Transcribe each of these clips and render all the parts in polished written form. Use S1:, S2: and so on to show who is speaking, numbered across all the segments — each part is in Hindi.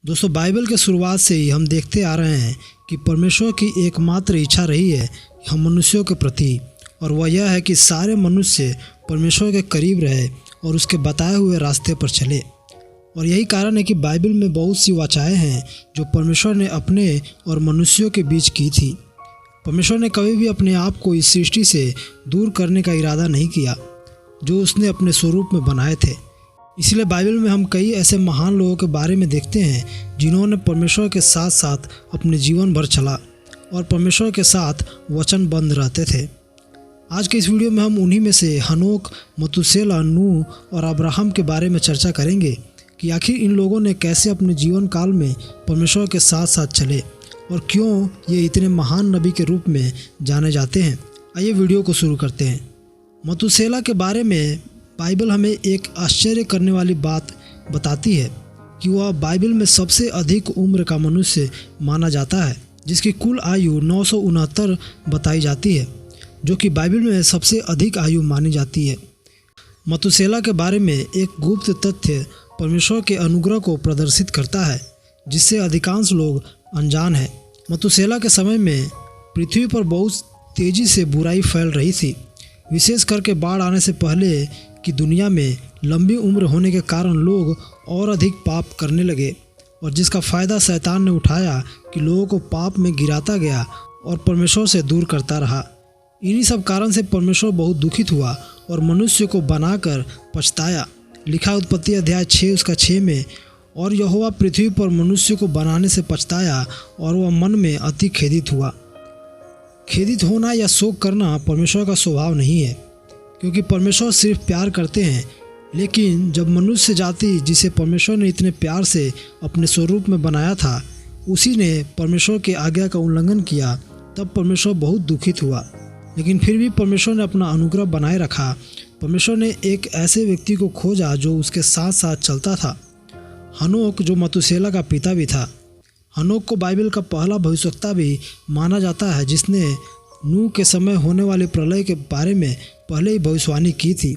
S1: दोस्तों, बाइबल के शुरुआत से ही हम देखते आ रहे हैं कि परमेश्वर की एकमात्र इच्छा रही है हम मनुष्यों के प्रति, और वह यह है कि सारे मनुष्य परमेश्वर के करीब रहे और उसके बताए हुए रास्ते पर चले। और यही कारण है कि बाइबल में बहुत सी वाचाएं हैं जो परमेश्वर ने अपने और मनुष्यों के बीच की थी। परमेश्वर ने कभी भी अपने आप को इस सृष्टि से दूर करने का इरादा नहीं किया जो उसने अपने स्वरूप में बनाए थे। इसलिए बाइबल में हम कई ऐसे महान लोगों के बारे में देखते हैं जिन्होंने परमेश्वर के साथ साथ अपने जीवन भर चला और परमेश्वर के साथ वचनबद्ध रहते थे। आज के इस वीडियो में हम उन्हीं में से हनोक, मतूशेलह, नूह और अब्राहम के बारे में चर्चा करेंगे कि आखिर इन लोगों ने कैसे अपने जीवन काल में परमेश्वर के साथ साथ चले और क्यों ये इतने महान नबी के रूप में जाने जाते हैं। आइए वीडियो को शुरू करते हैं। मतूशेलह के बारे में बाइबल हमें एक आश्चर्य करने वाली बात बताती है कि वह बाइबल में सबसे अधिक उम्र का मनुष्य माना जाता है, जिसकी कुल आयु 969 बताई जाती है, जो कि बाइबल में सबसे अधिक आयु मानी जाती है। मतूशेलह के बारे में एक गुप्त तथ्य परमेश्वर के अनुग्रह को प्रदर्शित करता है जिससे अधिकांश लोग अनजान हैं। मतूशेलह के समय में पृथ्वी पर बहुत तेज़ी से बुराई फैल रही थी, विशेष करके बाढ़ आने से पहले की दुनिया में लंबी उम्र होने के कारण लोग और अधिक पाप करने लगे, और जिसका फ़ायदा शैतान ने उठाया कि लोगों को पाप में गिराता गया और परमेश्वर से दूर करता रहा। इन्हीं सब कारण से परमेश्वर बहुत दुखित हुआ और मनुष्य को बनाकर पछताया। लिखा उत्पत्ति अध्याय 6 उसका 6 में, और यहोवा पृथ्वी पर मनुष्य को बनाने से पछताया और वह मन में अति खेदित हुआ। खेदित होना या शोक करना परमेश्वर का स्वभाव नहीं है, क्योंकि परमेश्वर सिर्फ प्यार करते हैं। लेकिन जब मनुष्य जाति जिसे परमेश्वर ने इतने प्यार से अपने स्वरूप में बनाया था, उसी ने परमेश्वर के आज्ञा का उल्लंघन किया, तब परमेश्वर बहुत दुखित हुआ। लेकिन फिर भी परमेश्वर ने अपना अनुग्रह बनाए रखा। परमेश्वर ने एक ऐसे व्यक्ति को खोजा जो उसके साथ साथ चलता था, हनोक, जो मतूशेलह का पिता भी था। हनोक को बाइबल का पहला भविष्यवक्ता भी माना जाता है, जिसने नूह के समय होने वाले प्रलय के बारे में पहले ही भविष्यवाणी की थी,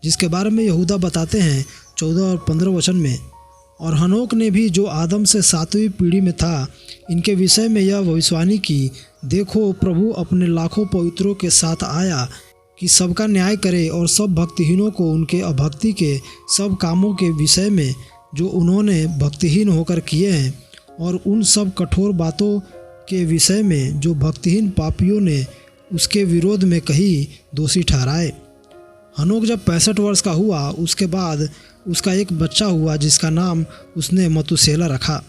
S1: जिसके बारे में यहूदा बताते हैं 14 और 15 वचन में। और हनोक ने भी, जो आदम से 7वीं पीढ़ी में था, इनके विषय में यह भविष्यवाणी की, देखो प्रभु अपने लाखों पवित्रों के साथ आया कि सबका न्याय करे और सब भक्तिहीनों को उनके अभक्ति के सब कामों के विषय में जो उन्होंने भक्तिहीन होकर किए हैं, और उन सब कठोर बातों के विषय में जो भक्तिहीन पापियों ने उसके विरोध में कही, दोषी ठहराए। हनोक जब 65 वर्ष का हुआ, उसके बाद उसका एक बच्चा हुआ जिसका नाम उसने मतूशेलह रखा,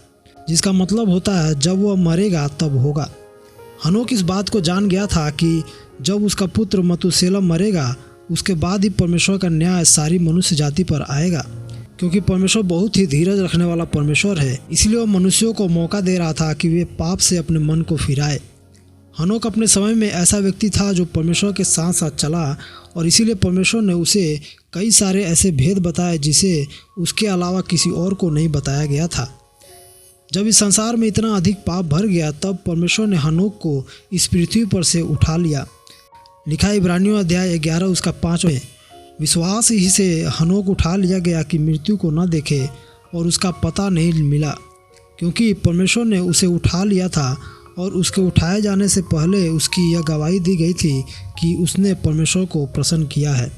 S1: जिसका मतलब होता है जब वह मरेगा तब होगा। हनोक इस बात को जान गया था कि जब उसका पुत्र मतूशेलह मरेगा, उसके बाद ही परमेश्वर का न्याय सारी मनुष्य जाति पर आएगा, क्योंकि परमेश्वर बहुत ही धीरज रखने वाला परमेश्वर है। इसलिए वह मनुष्यों को मौका दे रहा था कि वे पाप से अपने मन को फिराए। हनोक अपने समय में ऐसा व्यक्ति था जो परमेश्वर के साथ साथ चला, और इसीलिए परमेश्वर ने उसे कई सारे ऐसे भेद बताए जिसे उसके अलावा किसी और को नहीं बताया गया था। जब इस संसार में इतना अधिक पाप भर गया, तब परमेश्वर ने हनोक को इस पृथ्वी पर से उठा लिया। लिखा इब्रानियों अध्याय 11 उसका 5 में, विश्वास ही से हनोक उठा लिया गया कि मृत्यु को न देखे, और उसका पता नहीं मिला, क्योंकि परमेश्वर ने उसे उठा लिया था, और उसके उठाए जाने से पहले उसकी यह गवाही दी गई थी कि उसने परमेश्वर को प्रसन्न किया है।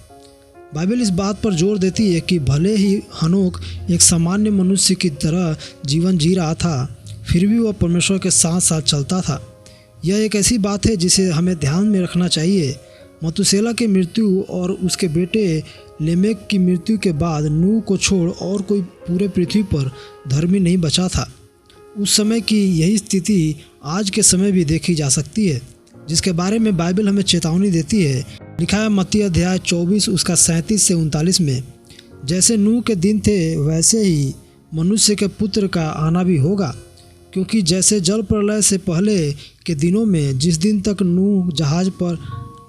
S1: बाइबल इस बात पर जोर देती है कि भले ही हनोक एक सामान्य मनुष्य की तरह जीवन जी रहा था, फिर भी वह परमेश्वर के साथ साथ चलता था। यह एक ऐसी बात है जिसे हमें ध्यान में रखना चाहिए। मतूशेलह की मृत्यु और उसके बेटे लेमेक की मृत्यु के बाद नूह को छोड़ और कोई पूरे पृथ्वी पर धर्मी नहीं बचा था। उस समय की यही स्थिति आज के समय भी देखी जा सकती है, जिसके बारे में बाइबल हमें चेतावनी देती है। लिखा है मत्ती अध्याय 24 उसका 37 से 39 में, जैसे नूह के दिन थे वैसे ही मनुष्य के पुत्र का आना भी होगा, क्योंकि जैसे जल प्रलय से पहले के दिनों में जिस दिन तक नूह जहाज पर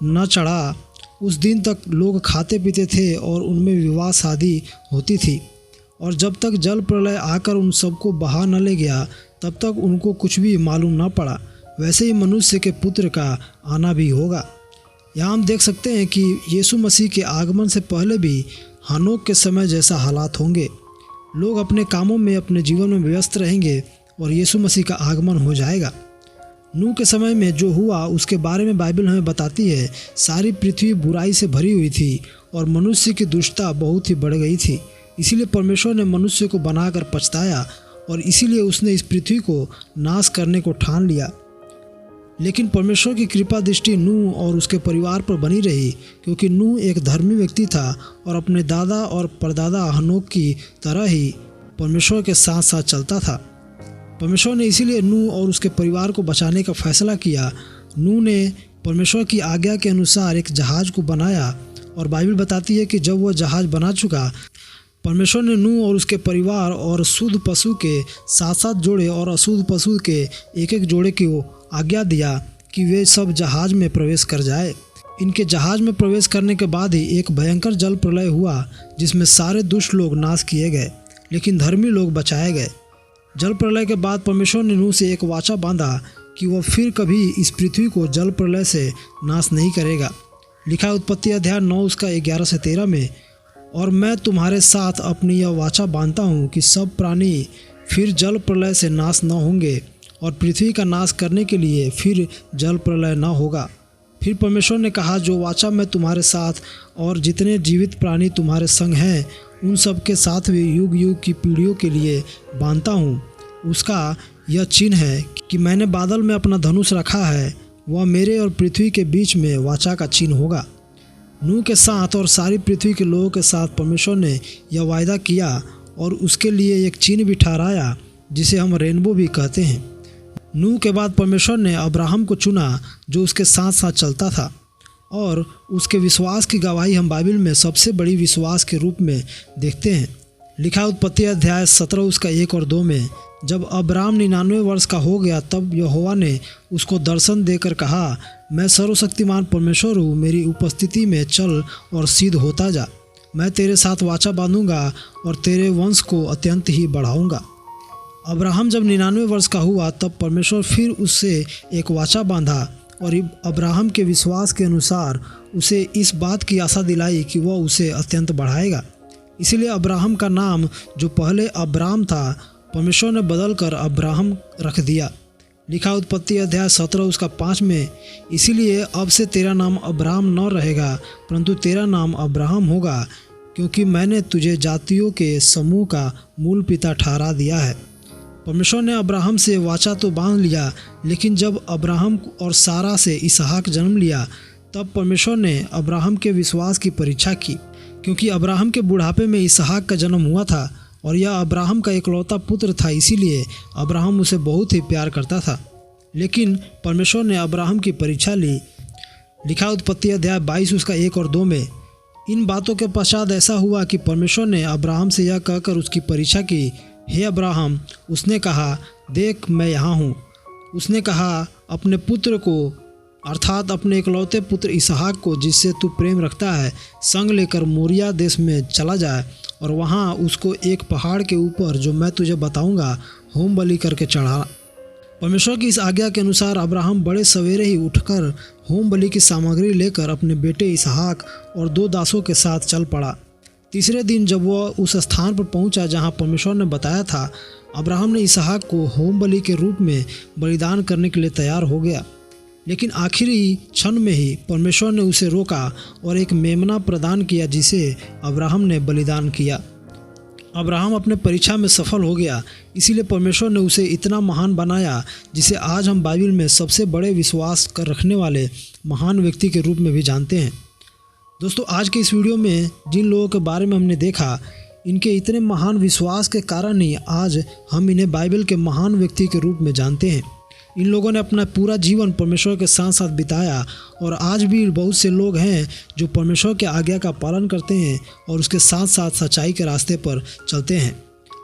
S1: न चढ़ा, उस दिन तक लोग खाते पीते थे और उनमें विवाह शादी होती थी, और जब तक जल प्रलय आकर उन सबको बहा न ले गया, तब तक उनको कुछ भी मालूम न पड़ा। वैसे ही मनुष्य के पुत्र का आना भी होगा। यहाँ हम देख सकते हैं कि यीशु मसीह के आगमन से पहले भी हनोक के समय जैसा हालात होंगे। लोग अपने कामों में, अपने जीवन में व्यस्त रहेंगे और यीशु मसीह का आगमन हो जाएगा। नूह के समय में जो हुआ उसके बारे में बाइबल हमें बताती है, सारी पृथ्वी बुराई से भरी हुई थी और मनुष्य की दुष्टता बहुत ही बढ़ गई थी। इसीलिए परमेश्वर ने मनुष्य को बनाकर पछताया और इसीलिए उसने इस पृथ्वी को नाश करने को ठान लिया। लेकिन परमेश्वर की कृपा दृष्टि नूह और उसके परिवार पर बनी रही, क्योंकि नूह एक धर्मी व्यक्ति था और अपने दादा और परदादा हनोक की तरह ही परमेश्वर के साथ साथ चलता था। परमेश्वर ने इसीलिए नूह और उसके परिवार को बचाने का फैसला किया। नूह ने परमेश्वर की आज्ञा के अनुसार एक जहाज को बनाया और बाइबल बताती है कि जब वह जहाज बना चुका, परमेश्वर ने नूह और उसके परिवार और शुद्ध पशु के 7 जोड़े और अशुद्ध पशु के 1 जोड़े को आज्ञा दिया कि वे सब जहाज में प्रवेश कर जाए। इनके जहाज में प्रवेश करने के बाद ही एक भयंकर जल प्रलय हुआ, जिसमें सारे दुष्ट लोग नाश किए गए, लेकिन धर्मी लोग बचाए गए। जल प्रलय के बाद परमेश्वर ने नूह से एक वाचा बांधा कि वह फिर कभी इस पृथ्वी को जल प्रलय से नाश नहीं करेगा। लिखा है उत्पत्ति अध्याय 9 उसका 11 से 13 में, और मैं तुम्हारे साथ अपनी यह वाचा बांधता हूँ कि सब प्राणी फिर जल प्रलय से नाश न होंगे और पृथ्वी का नाश करने के लिए फिर जल प्रलय न होगा। फिर परमेश्वर ने कहा, जो वाचा मैं तुम्हारे साथ और जितने जीवित प्राणी तुम्हारे संग हैं उन सब के साथ भी युग युग की पीढ़ियों के लिए बांधता हूँ। उसका यह चिन्ह है कि मैंने बादल में अपना धनुष रखा है, वह मेरे और पृथ्वी के बीच में वाचा का चिन्ह होगा। नूह के साथ और सारी पृथ्वी के लोगों के साथ परमेश्वर ने यह वायदा किया और उसके लिए एक चिन्ह भी ठहराया, जिसे हम रेनबो भी कहते हैं। नूह के बाद परमेश्वर ने अब्राहम को चुना, जो उसके साथ साथ चलता था, और उसके विश्वास की गवाही हम बाइबल में सबसे बड़ी विश्वास के रूप में देखते हैं। लिखा उत्पत्ति अध्याय 17 उसका 1 और 2 में, जब अब्राम 99 वर्ष का हो गया तब यहोवा ने उसको दर्शन देकर कहा, मैं सर्वशक्तिमान परमेश्वर हूँ, मेरी उपस्थिति में चल और सिद्ध होता जा। मैं तेरे साथ वाचा बांधूंगा और तेरे वंश को अत्यंत ही बढ़ाऊंगा। अब्राहम जब 99 वर्ष का हुआ तब परमेश्वर फिर उससे एक वाचा बांधा और अब्राहम के विश्वास के अनुसार उसे इस बात की आशा दिलाई कि वह उसे अत्यंत बढ़ाएगा। इसीलिए अब्राहम का नाम, जो पहले अब्राम था, परमेश्वर ने बदल कर अब्राहम रख दिया। लिखा उत्पत्ति अध्याय 17 उसका 5 में, इसीलिए अब से तेरा नाम अब्राम न रहेगा परंतु तेरा नाम अब्राहम होगा, क्योंकि मैंने तुझे जातियों के समूह का मूल पिता ठहरा दिया है। परमेश्वर ने अब्राहम से वाचा तो बांध लिया, लेकिन जब अब्राहम और सारा से इसहाक जन्म लिया तब परमेश्वर ने अब्राहम के विश्वास की परीक्षा की, क्योंकि अब्राहम के बुढ़ापे में इसहाक का जन्म हुआ था और यह अब्राहम का इकलौता पुत्र था, इसीलिए अब्राहम उसे बहुत ही प्यार करता था। लेकिन परमेश्वर ने अब्राहम की परीक्षा ली। लिखा उत्पत्ति अध्याय 22 उसका 1 और 2 में, इन बातों के पश्चात ऐसा हुआ कि परमेश्वर ने अब्राहम से यह कहकर उसकी परीक्षा की, हे अब्राहम। उसने कहा, देख मैं यहाँ हूँ। उसने कहा, अपने पुत्र को अर्थात अपने इकलौते पुत्र इसहाक को, जिससे तू प्रेम रखता है, संग लेकर मोरिया देश में चला जाए और वहाँ उसको एक पहाड़ के ऊपर, जो मैं तुझे बताऊंगा, होम बलि करके चढ़ा। परमेश्वर की इस आज्ञा के अनुसार अब्राहम बड़े सवेरे ही उठकर होम बलि की सामग्री लेकर अपने बेटे इसहाक और 2 दासों के साथ चल पड़ा। तीसरे दिन जब वह उस स्थान पर पहुंचा जहां परमेश्वर ने बताया था, अब्राहम ने इसहाक को होम बलि के रूप में बलिदान करने के लिए तैयार हो गया। लेकिन आखिरी क्षण में ही परमेश्वर ने उसे रोका और एक मेमना प्रदान किया, जिसे अब्राहम ने बलिदान किया। अब्राहम अपने परीक्षा में सफल हो गया, इसीलिए परमेश्वर ने उसे इतना महान बनाया, जिसे आज हम बाइबल में सबसे बड़े विश्वास कर रखने वाले महान व्यक्ति के रूप में भी जानते हैं। दोस्तों, आज के इस वीडियो में जिन लोगों के बारे में हमने देखा, इनके इतने महान विश्वास के कारण ही आज हम इन्हें बाइबल के महान व्यक्ति के रूप में जानते हैं। इन लोगों ने अपना पूरा जीवन परमेश्वर के साथ साथ बिताया और आज भी बहुत से लोग हैं जो परमेश्वर के आज्ञा का पालन करते हैं और उसके साथ साथ सच्चाई के रास्ते पर चलते हैं।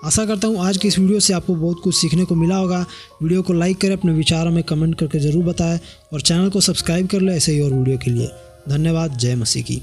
S1: आशा करता हूँ आज की इस वीडियो से आपको बहुत कुछ सीखने को मिला होगा। वीडियो को लाइक करें, अपने विचार हमें कमेंट करके ज़रूर बताएं और चैनल को सब्सक्राइब कर लें ऐसे ही और वीडियो के लिए। धन्यवाद। जय मसीह की।